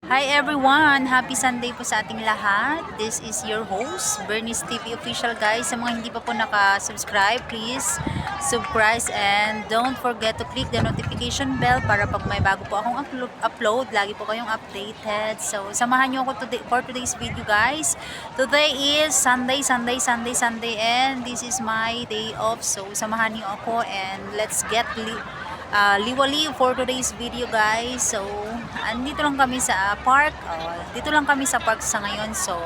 Hi everyone! Happy Sunday po sa ating lahat. This is your host, Bernice TV Official guys. Sa mga hindi pa po naka-subscribe, please subscribe and don't forget to click the notification bell para pag may bago po akong upload, lagi po kayong updated. So, samahan nyo ako for today's video guys. Today is Sunday and this is my day off. So, samahan nyo ako and let's get liwali for today's video guys. So andito lang kami sa park, dito lang kami sa park sa ngayon. So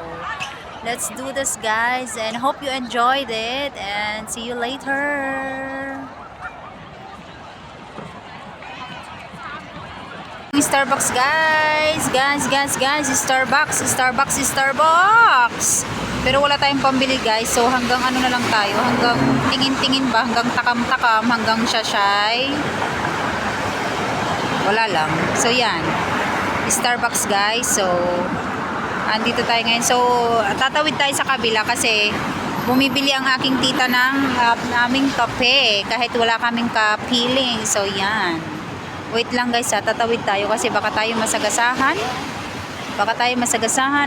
let's do this guys and hope you enjoyed it and see you later. Starbucks guys, Starbucks. Pero wala tayong pambili guys. So hanggang ano na lang tayo, hanggang tingin-tingin ba, hanggang takam-takam, hanggang sashay. Wala lang. So yan. Starbucks guys. So andito tayo ngayon. So tatawid tayo sa kabila kasi bumibili ang aking tita ng aming kape kahit wala kaming kapiling. So yan. Wait lang guys, tatawid tayo kasi baka tayo masagasahan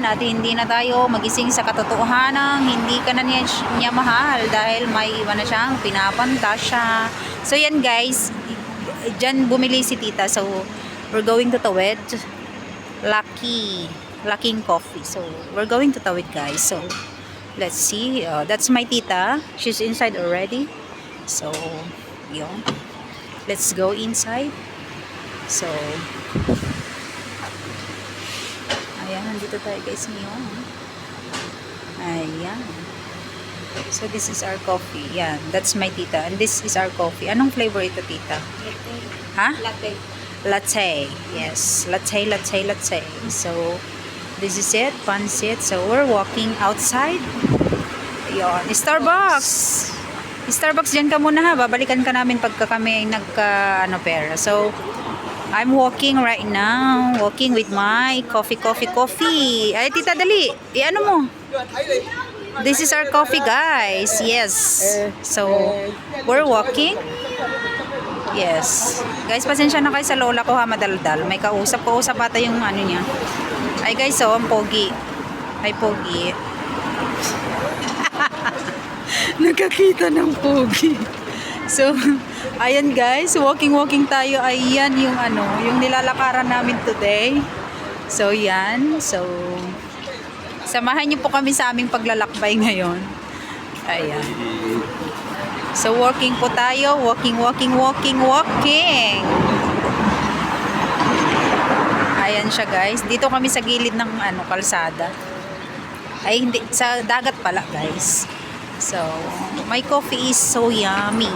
at hindi na tayo magising sa katotohanan. Hindi ka na niya mahal dahil may iba na siyang pinapantasya. So yan guys, dyan bumili si tita. So we're going to Tawid. Lucking Coffee. So we're going to Tawid guys. So let's see. That's my tita. She's inside already. So yun. Let's go inside. So ayan, nandito tayo guys ngayon. Ayan. So this is our coffee. Yan, that's my tita. And this is our coffee. Anong flavor ito tita? Ha? Latte. Yes, latte. So this is it, pansit. So we're walking outside. Ayan, Starbucks. Dyan ka muna ha. Babalikan ka namin pagka kami pera. So I'm walking right now. Walking with my coffee. Ay, tita, dali. Ano mo? This is our coffee, guys. Yes. So, we're walking. Yes. Guys, pasensya na kayo sa lola ko ha, madaldal. May kausap ata yung ano niya. Ay, guys, so, ang pogi. Ay, pogi. Nakakita ng pogi. So, ayan guys, walking tayo. Ayan yung yung nilalakaran namin today. So, yan. So, samahan niyo po kami sa aming paglalakbay ngayon. Ayan. So, walking po tayo. Walking. Ayan siya guys. Dito kami sa gilid ng kalsada. Ay, hindi. Sa dagat pala guys. So, my coffee is so yummy.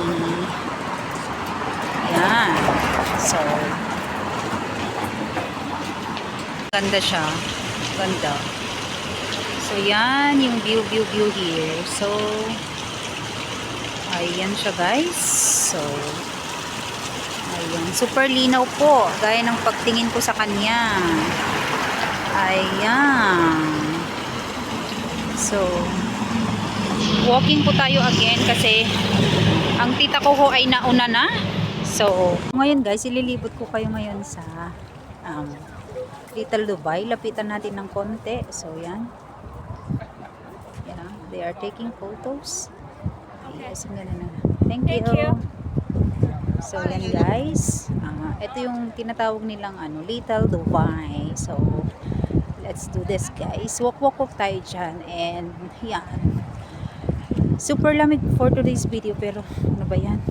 Ayan. So, ganda siya. Ganda. So, yan yung view here. So, ayan siya guys. So, ayan. Super linaw po. Gaya ng pagtingin ko sa kanya. Ayan. So, walking po tayo again kasi ang tita ko ho ay nauna na. So, ngayon guys, ililibot ko kayo ngayon sa Little Dubai. Lapitan natin ng konti. So, yan. Yeah, they are taking photos. Yes, ang ganda na. Thank you. So, yan guys. Ito yung tinatawag nilang Little Dubai. So, let's do this guys. Walk tayo dyan. And, yan. Super lamig for today's video pero ano ba yan?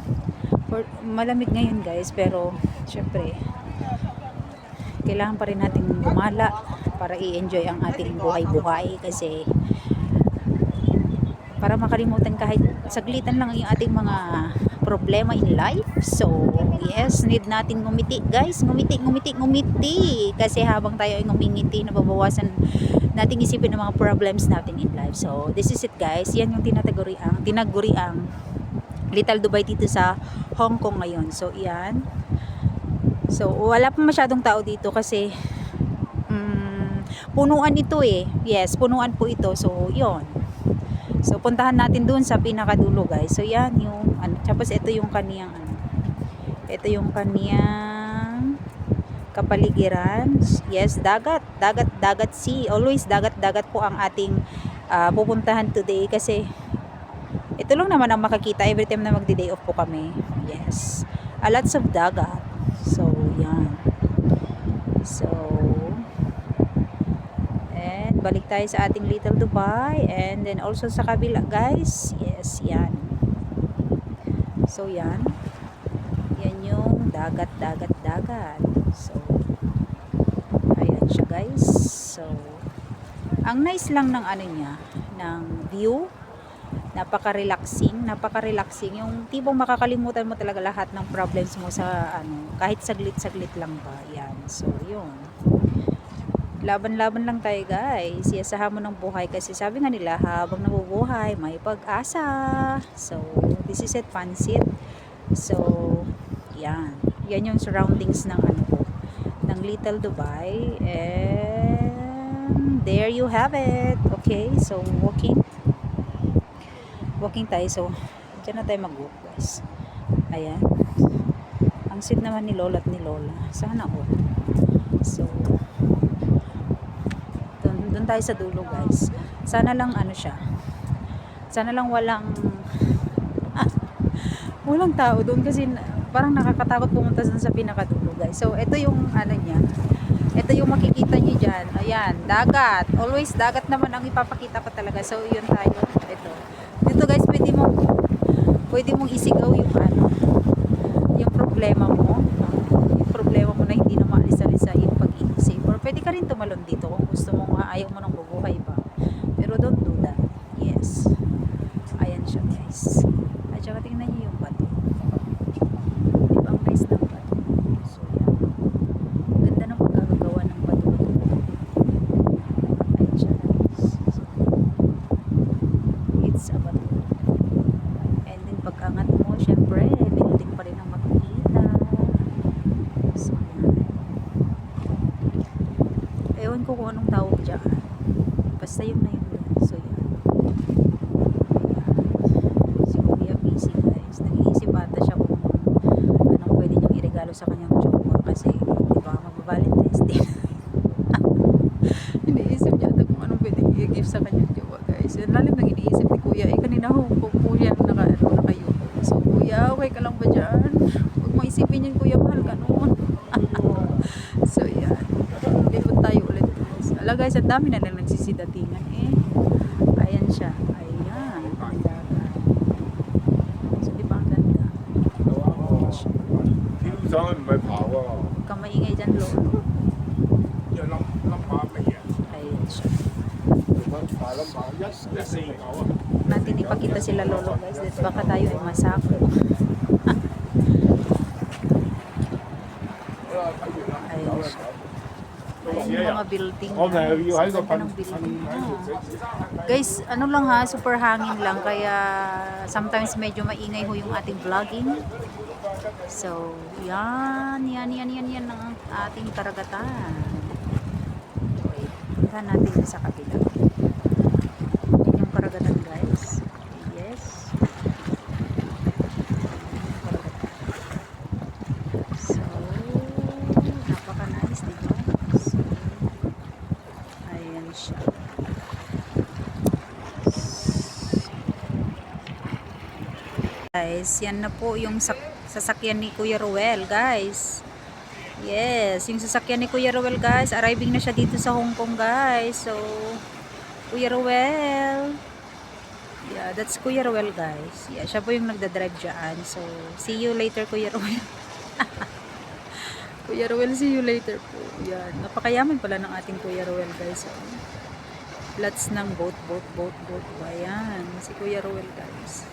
Malamig ngayon guys pero syempre kailangan pa rin natin gumala para i-enjoy ang ating buhay kasi para makalimutan kahit saglitan lang yung ating mga problema in life. So yes, need natin ngumiti guys, ngumiti kasi habang tayo ay ngumingiti nababawasan nating isipin ang mga problems natin in life. So this is it guys, yan yung tinaguriang Little Dubai dito sa Hong Kong ngayon. So yan. So wala pa masyadong tao dito kasi punuan ito eh. Yes, punuan po ito. So yon. So puntahan natin doon sa pinakadulo guys. So yan yung tapos ito yung kaniyang kapaligiran. Yes, dagat, dagat, dagat sea. Always dagat, dagat po ang ating pupuntahan today kasi ito lang naman ang makakita every time na magdi-day off po kami. Yes. Lots of dagat. So, yan. So, and balik tayo sa ating Little Dubai. And then also sa kabila, guys. Yes, yan. So, yan. Yan yung dagat, dagat, dagat. So, ayan siya, guys. So, ang nice lang ng ano niya, ng view. Napaka-relaxing yung tipong makakalimutan mo talaga lahat ng problems mo sa ano, kahit saglit-saglit lang ba. Yan. So, yun. Laban-laban lang tayo, guys. Yes, sa hamon ng buhay kasi sabi nga nila habang nabubuhay may pag-asa. So, this is it, Pansit. So, yan. Yan yung surroundings ng ano ko, ng Little Dubai. And there you have it. Okay, so walking tayo. So, dyan na tayo mag-walk, guys. Ayan. Ang sweet naman ni Lola at ni Lola. Sana all. So, doon tayo sa dulo, guys. Sana lang ano siya. Sana lang walang walang tao doon kasi parang nakakatakot pumunta sa pinakadulo, guys. So, ito yung ano niya. Ito yung makikita niyo dyan. Ayan, dagat. Always dagat naman ang ipapakita ko talaga. So, yun tayo. Ito. Dito, guys, pwede mong isigaw yung ano, yung problema mo. Yung problema mo na hindi na maalis-alis sa iyong pag-iisip. Or pwede ka rin tumalon dito kung gusto mo nga, ayaw mo nang bubuhay pa. Pero don't do that. Yes. Ayan siya, guys. At saka tingnan niyo yung bato. Diba ang nice ng bato? So, yan. Ganda ng pagkakagawa ng bato-bato. Ayan siya, guys. So, it's a bato. And then pag-angat mo, syempre, building pa rin ang makikita. So, yan. Ewan ko kung anong tawag dyan. Basta yun na yun. So, yan. Si Kuya busy, guys. Nag-iisip ata siya kung anong pwede niyang iregalo sa kanyang jowa kasi diba mag-Valentine's Day. Iniisip niya ata kung anong pwede i-gift sa kanyang jowa, guys. Yan lalim nang iniisip ni Kuya. Kanina ho po Kuya nakayo. So Kuya, okay ka lang ba dyan? Huwag mo isipin yan Kuya, mahal ka noon. So yan. Libot tayo ulit, guys. Ala, guys, ang dami na lang nagsisidatingan eh. Ayan siya. Ayan. Ang dagat. So di ba ang ganda? 天上唔係跑啊， Huwag kang maingay dyan, Lolo. 一粒粒馬尾啊， Ayan siya. 大粒馬149啊， Natin ipakita sila Lolo, guys. Dito baka tayo ay masako. Ayan siya. Ayan yung mga building. 我咪要喺個 Ang ganda ng building. Guys, ano lang ha, super hangin lang. Kaya sometimes medyo maingay ho yung ating vlogging. So, yan ang ating karagatan. Okay, punta natin sa kabila. Yan yung karagatan, guys. Yes. So, napaka-nice, diba? So, ayan siya. Guys, yan na po yung sasakyan ni Kuya Ruel, guys. Yes, yung sasakyan ni Kuya Ruel, guys. Arriving na siya dito sa Hong Kong, guys. So, Kuya Ruel. Yeah, that's Kuya Ruel, guys. Yeah, siya po yung nagdadrive dyan. So, see you later, Kuya Ruel. Kuya Ruel, see you later po. Yan. Napakayaman pala ng ating Kuya Ruel, guys. So, lots ng boat. Ayan, si Kuya Ruel, guys.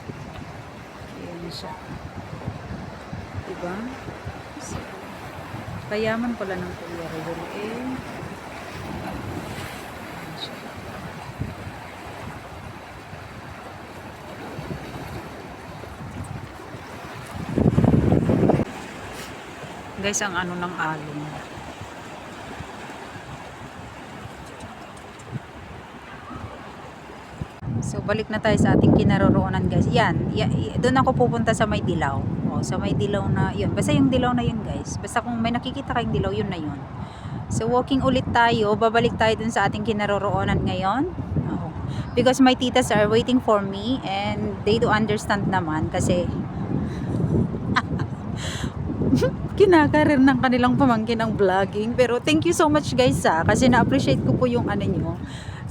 Ayan siya. Diba? So, kayaman pala ng Kuya Ruel eh. Ayan siya. Guys, ang ano ng alon. So, balik na tayo sa ating kinaroroonan, guys. Yan. Doon ako pupunta sa May Dilaw. O, sa may dilaw na yun. Basta yung dilaw na yun guys. Basta kung may nakikita kayong dilaw, yun na yun. So walking ulit tayo. Babalik tayo dun sa ating kinaroroonan ngayon. Oo. Because my titas are waiting for me and they do understand naman kasi kinakarir ng kanilang pamangkin ang vlogging. Pero thank you so much guys kasi na-appreciate ko po yung ano nyo.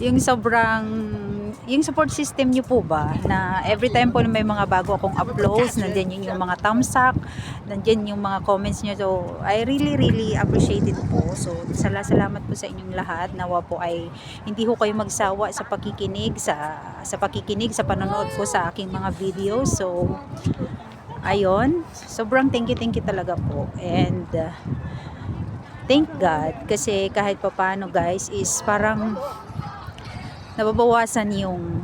Yung sobrang yung support system nyo po ba na every time po na may mga bago akong uploads, nandiyan yung mga thumbs up, nandiyan yung mga comments nyo. So I really appreciate it po. So salamat po sa inyong lahat. Nawa po ay hindi ho kayo magsawa sa pakikinig sa panonood po sa aking mga videos. So ayun, sobrang thank you talaga po. And thank God kasi kahit papano guys is parang nababawasan yung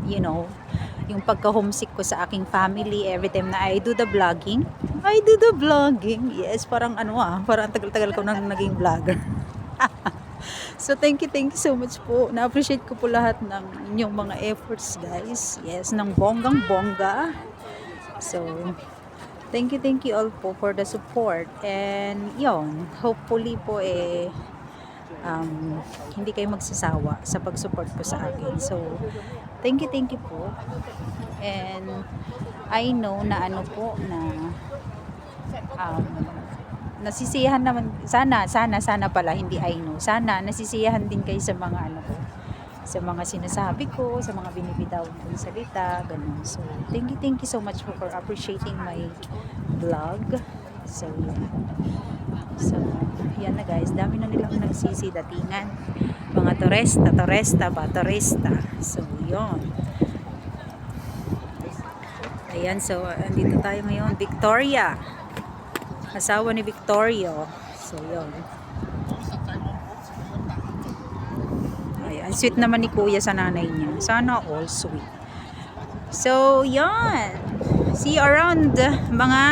yung pagka-homesick ko sa aking family every time na I do the vlogging. Yes, parang parang tagal-tagal ko nang naging vlogger. So thank you so much po. Na-appreciate ko po lahat ng inyong mga efforts guys. Yes, ng bonggang-bongga. So thank you all po for the support. And yun, hopefully po hindi kayo magsasawa sa pag-support po sa akin. So thank you po. And I know na nasisiyahan naman sana pala, hindi I know. Sana nasisiyahan din kayo sa mga sa mga sinasabi ko, sa mga binibitaw kong salita, ganun. So thank you so much for appreciating my vlog. So yan na guys, dami na nilang nagsisidatingan, mga turista. So yun, ayan. So andito tayo ngayon, Victoria, asawa ni Victorio. So yun, ayan, sweet naman ni kuya sa nanay niya, sana all sweet. So yan, see you around mga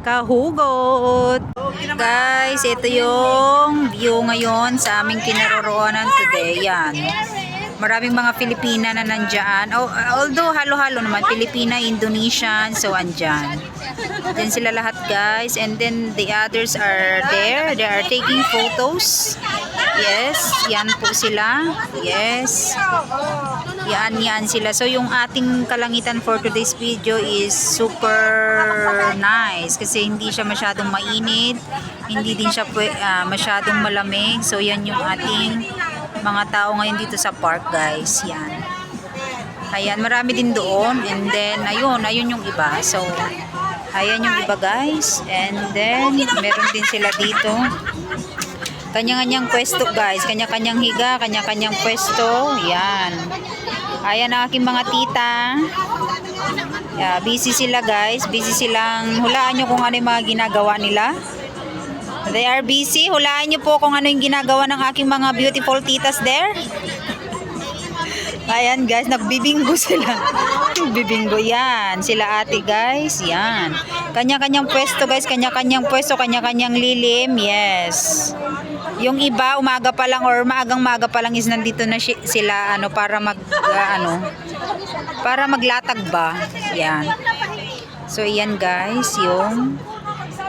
kahugot. Guys, ito yung view ngayon sa aming kinaroroonan today. Yan, maraming mga Filipina na nandyan. Although halo-halo naman, Filipina, Indonesian, so andyan. Diyan sila lahat guys. And then the others are there. They are taking photos. Yes, yan po sila. Yes, yan sila. So yung ating kalangitan for today's video is super nice kasi hindi siya masyadong mainit, hindi din siya masyadong malamig. So yan yung ating mga tao ngayon dito sa park guys. Yan, ayan, marami din doon. And then ayun yung iba. So ayan yung iba guys. And then meron din sila dito, kanya-kanyang pwesto guys, kanya-kanyang higa, kanya-kanyang pwesto. Yan, ayan ang aking mga tita. Yeah, busy sila guys, busy silang, hulaan nyo kung ano yung mga ginagawa nila. They are busy. Hulaan nyo po kung ano yung ginagawa ng aking mga beautiful titas there. Ayan guys, nagbibingo sila. Nagbibingo yan sila ate guys. Yan, kanya-kanyang pwesto guys, kanya-kanyang pwesto, kanya-kanyang lilim. Yes, yung iba umaga pa lang or maagang-maga pa lang is nandito na sila para para maglatag ba. Yan, so yan guys yung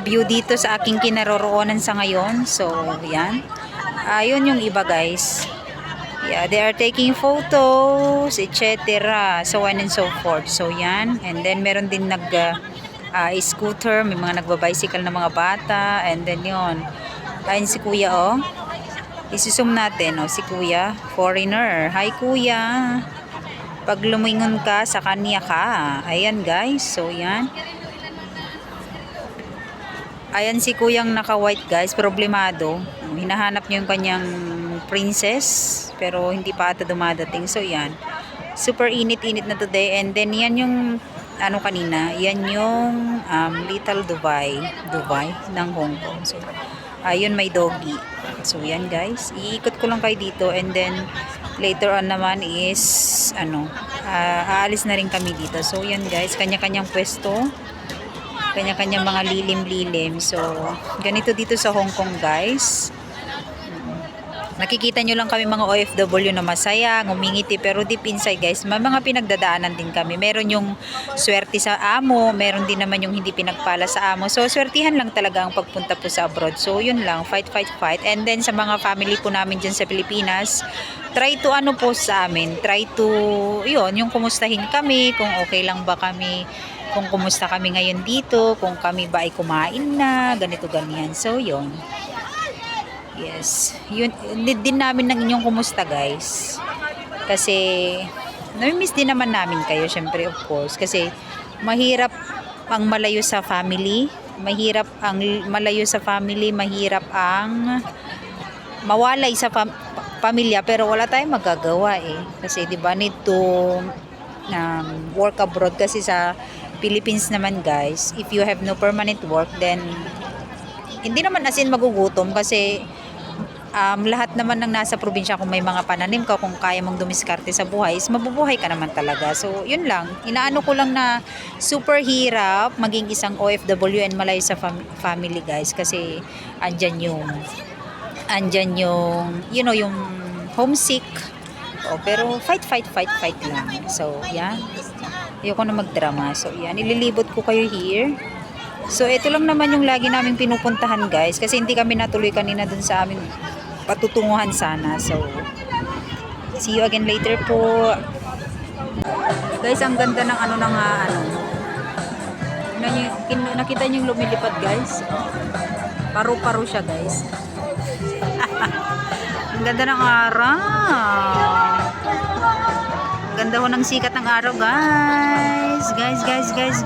view dito sa aking kinaroroonan sa ngayon. So yan, ayun yung iba guys. Yeah, they are taking photos, etc. So on and so forth. So yan, and then meron din scooter, may mga nagba-bicycle na mga bata. And then yun, ayun si kuya isusum natin si kuya, foreigner. Hi kuya, pag lumingon ka sa kanya ka. Ayan guys, so yan, ayan si kuyang naka-white guys, problemado. Hinahanap niyo yung kanyang princess pero hindi pa ata dumadating. So yan, super init na today. And then yan yung kanina, yan yung Little Dubai ng Hong Kong. So ayun, may doggy. So yan guys, iikot ko lang kayo dito. And then later on naman is aalis na rin kami dito. So yan guys, kanya-kanyang pwesto, kanya-kanyang mga lilim-lilim. So ganito dito sa Hong Kong guys. Nakikita nyo lang kami mga OFW na masaya, ngumingiti, pero deep inside guys, may mga pinagdadaanan din kami. Meron yung swerte sa amo, meron din naman yung hindi pinagpala sa amo. So, swertihan lang talaga ang pagpunta po sa abroad. So, yun lang, fight, fight, fight. And then, sa mga family po namin dyan sa Pilipinas, try to ano po sa amin, try to, yun, yung kumustahin kami, kung okay lang ba kami, kung kumusta kami ngayon dito, kung kami ba ay kumain na, ganito, ganyan. So, yun. Yes. Yun, need din namin ng inyong kumusta guys. Kasi, nami-miss din naman namin kayo, syempre of course. Kasi, mahirap ang malayo sa family. Mahirap ang malayo sa family. Mahirap ang mawalay sa pamilya. Pero wala tayong magagawa eh. Kasi, di ba, need to work abroad. Kasi sa Philippines naman guys, if you have no permanent work, then hindi naman as in magugutom kasi lahat naman ng nasa probinsya, kung may mga pananim ka, kung kaya mong dumiskarte sa buhay, is mabubuhay ka naman talaga. So, yun lang. Inaano ko lang na super hirap maging isang OFW and malayo sa family guys. Kasi andyan yung, you know, yung homesick. Pero fight, fight, fight, fight lang. So, yan. Ayoko na magdrama. So, yan. Ililibot ko kayo here. So, ito lang naman yung lagi naming pinupuntahan guys. Kasi hindi kami natuloy kanina dun sa aming patutunguhan sana. So, see you again later po. Guys, ang ganda ng ano. Nakita niyo yung lumilipad guys. Paru-paro siya guys. Ang ganda ng araw. Ang ganda ho ng sikat ng araw guys. Guys.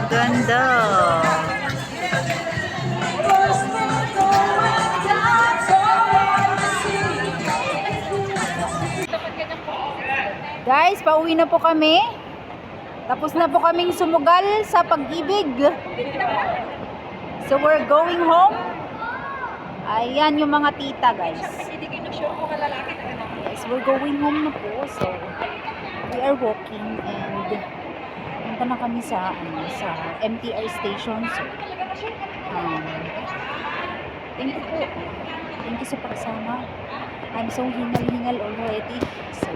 Ganda. Guys, pauwi na po kami. Tapos na po kaming sumugal sa pag-ibig. So we're going home. Ayan yung mga tita guys. Yes, we're going home na po. So we are walking and punta na kami sa MTR station. So, thank you po. Thank you sa pagsama. I'm so hingal-hingal already. So,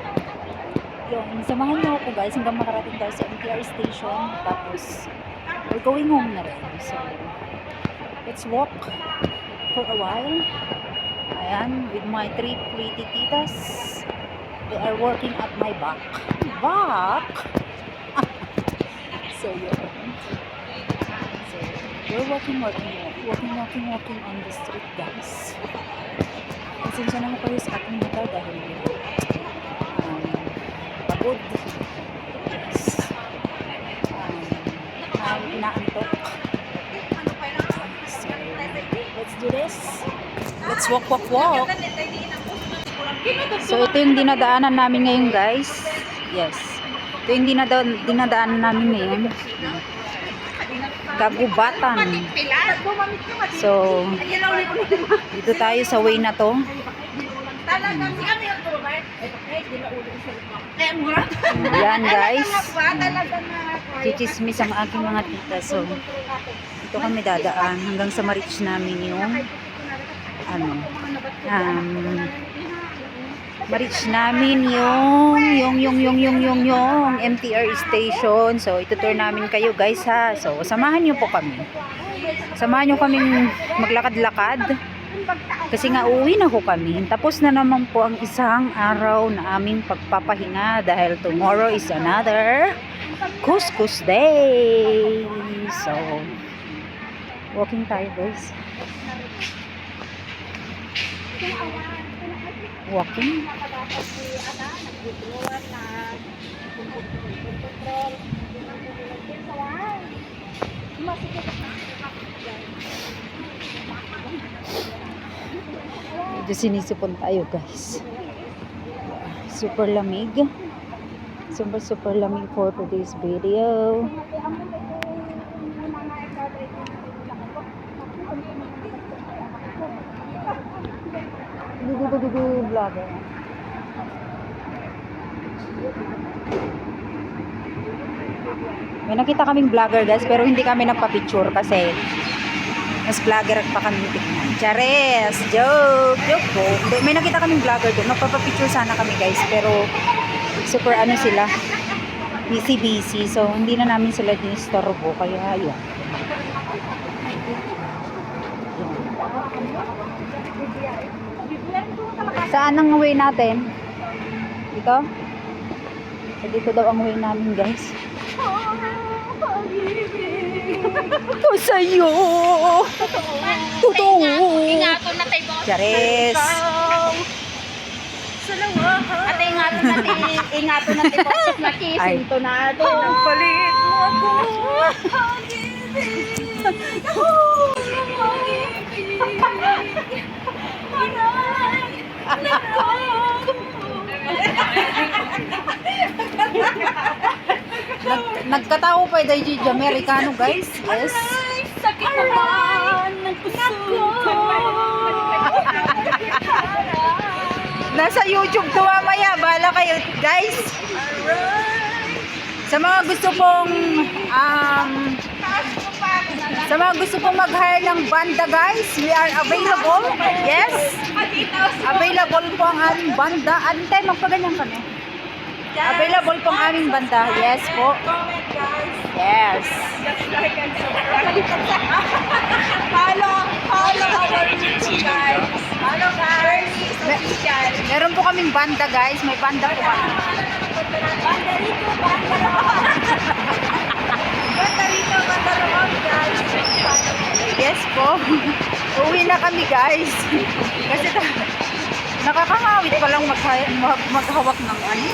yun, samahan niyo ako guys hanggang makarating tayo sa MTR station. Tapos, we're going home na rin. So, let's walk for a while. Ayan, with my three pretty titas. They are working at my back. So, yun. So, we're walking on the street, guys. Pasensya naman kayo sa ating mata dahil pagod. Yes. Inaantok. So, let's do this. Let's walk. So, ito yung dinadaanan namin ngayon, guys. Yes. Ito yung dinadaanan namin ngayon. Kagubatan. So, dito tayo sa way na to. Yan guys. Chichismis ang aking mga tita. So, ito kami dadaan hanggang sa ma-reach namin yung ma-reach namin yung MTR station. So, itutur namin kayo guys ha. So, samahan nyo po kami. Samahan nyo kaming maglakad-lakad. Kasi nga uwi na ko kami. Tapos na naman po ang isang araw na aming pagpapahinga dahil tomorrow is another Couscous Day. So, walking tayo guys. Walking. Medyo sinisipon tayo guys. Super lamig. Super lamig for today's video. Vlogger. May nakita kaming vlogger guys pero hindi kami nagpa-picture kasi Mas vlogger pa kami tignan. Chares! Joke! Joke po. Hindi, may nakita kaming vlogger doon. Magpapapicture sana kami guys. Pero super ano sila. Busy. So hindi na namin sila dinistorbo. Kaya yun. Saan ang way natin? Dito? So, dito daw ang way namin guys. Ito sa'yo! Totoo! Ingaton na tayo. Charis! Ate, ingaton na tayo. Ay. Nakisin to na ito. Palit mo ako! Nagkatao pa yung Gigi Americano guys. Yes. Sakit naman ng puso ko. Nasa YouTube to mamaya. Bahala kayo guys. Sa mga gusto pong mag-hire ng banda guys, we are available. Yes. Available po ang aming banda. Ante, magpaganyan kami. Available po ang aming banda. Yes po. Yes. Follow our YouTube guys. Follow guys. Meron po kaming banda guys. May banda po kami. Banda rito, banda roon. Banda rito, banda roon guys. Yes po. Uwi na kami guys. Kasi nakakangawit pa lang maghawak ng ano.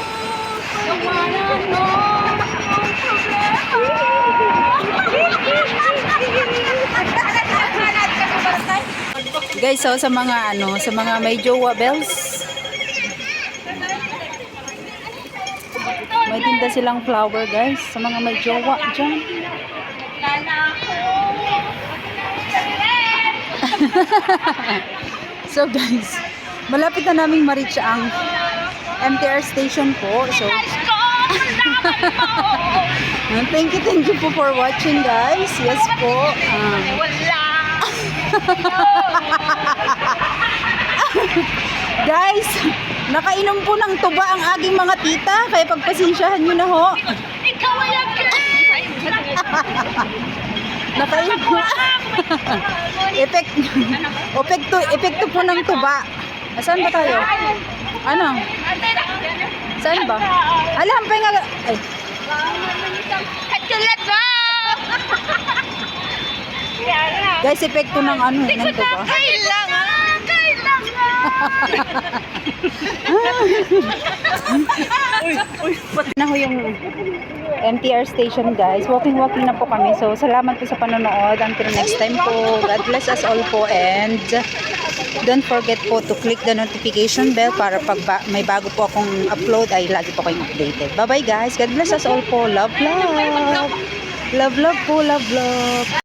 Guys, so sa mga may jowa bells. May tinda silang flower guys sa mga may jowa diyan. So guys, malapit na naming ma-reach ang MTR station po. So thank you po for watching guys. Yes po. Guys, nakainom po ng tuba ang aking mga tita, kaya pagpasensyahan nyo na ho. Ikaw ay ang Nakainom po. Epekto po ng tuba. Saan ba tayo? Ano? Saan ba? Alam pa nga. Ay. Katulad ba? Guys, epekto ng ano, ng tuba. Kailangan. Na ho yung MTR station guys. Walking na po kami. So, salamat po sa panonood. Until next time po. God bless us all po. And don't forget po to click the notification bell para pag may bago po akong upload ay lagi po kayong updated. Bye bye guys. God bless us all po. Love po. Love.